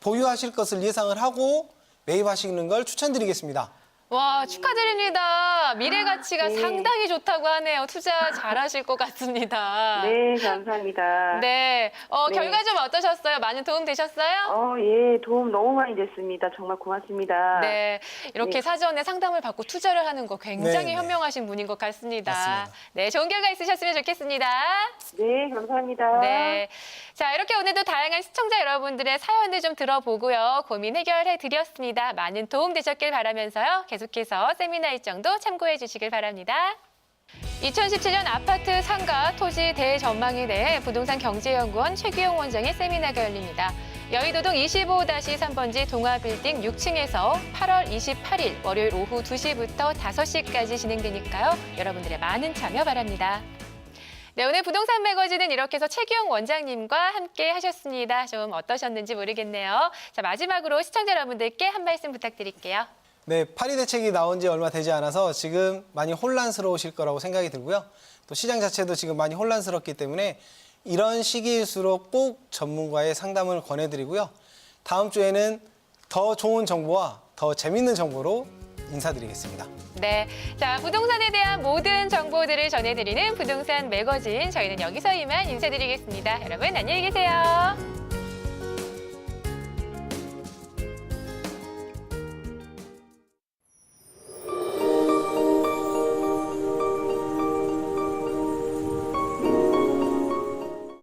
보유하실 것을 예상을 하고 매입하시는 걸 추천드리겠습니다. 와, 축하드립니다. 미래 가치가 네. 상당히 좋다고 하네요. 투자 잘하실 것 같습니다. 네, 감사합니다. 네. 네. 결과 좀 어떠셨어요? 많은 도움 되셨어요? 예, 도움 너무 많이 됐습니다. 정말 고맙습니다. 네. 이렇게 네. 사전에 상담을 받고 투자를 하는 거 굉장히 네, 네. 현명하신 분인 것 같습니다. 맞습니다. 네, 좋은 결과 있으셨으면 좋겠습니다. 네, 감사합니다. 네. 자, 이렇게 오늘도 다양한 시청자 여러분들의 사연들 좀 들어보고요. 고민 해결해 드렸습니다. 많은 도움 되셨길 바라면서요. 계속해서 세미나 일정도 참고해 주시길 바랍니다. 2017년 아파트 상가 토지 대전망에 대해 부동산 경제연구원 최규용 원장의 세미나가 열립니다. 여의도동 25-3번지 동아빌딩 6층에서 8월 28일 월요일 오후 2시부터 5시까지 진행되니까요. 여러분들의 많은 참여 바랍니다. 네, 오늘 부동산 매거진은 이렇게 해서 최규용 원장님과 함께 하셨습니다. 좀 어떠셨는지 모르겠네요. 자, 마지막으로 시청자 여러분들께 한 말씀 부탁드릴게요. 네, 파리 대책이 나온 지 얼마 되지 않아서 지금 많이 혼란스러우실 거라고 생각이 들고요. 또 시장 자체도 지금 많이 혼란스럽기 때문에 이런 시기일수록 꼭 전문가의 상담을 권해드리고요. 다음 주에는 더 좋은 정보와 더 재밌는 정보로 인사드리겠습니다. 네, 자, 부동산에 대한 모든 정보들을 전해드리는 부동산 매거진, 저희는 여기서 이만 인사드리겠습니다. 여러분 안녕히 계세요.